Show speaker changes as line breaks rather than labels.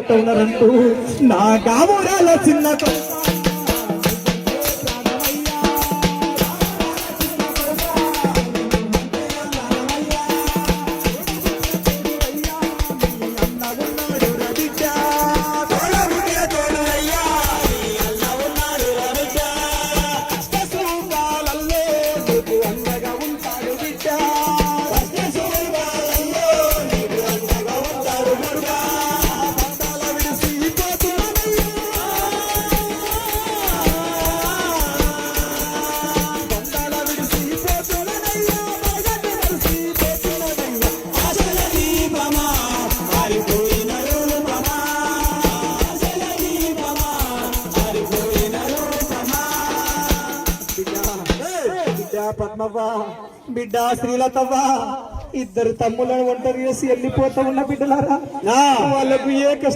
బయట ఉన్నారంటూ నా గామురాల చిన్న పద్మవ్వ బిడ్డ శ్రీలతవ్వ ఇద్దరు తమ్ములను ఒంటరి చేసి వెళ్ళిపోతా ఉన్న బిడ్డలారా వాళ్ళకు ఏ కష్టం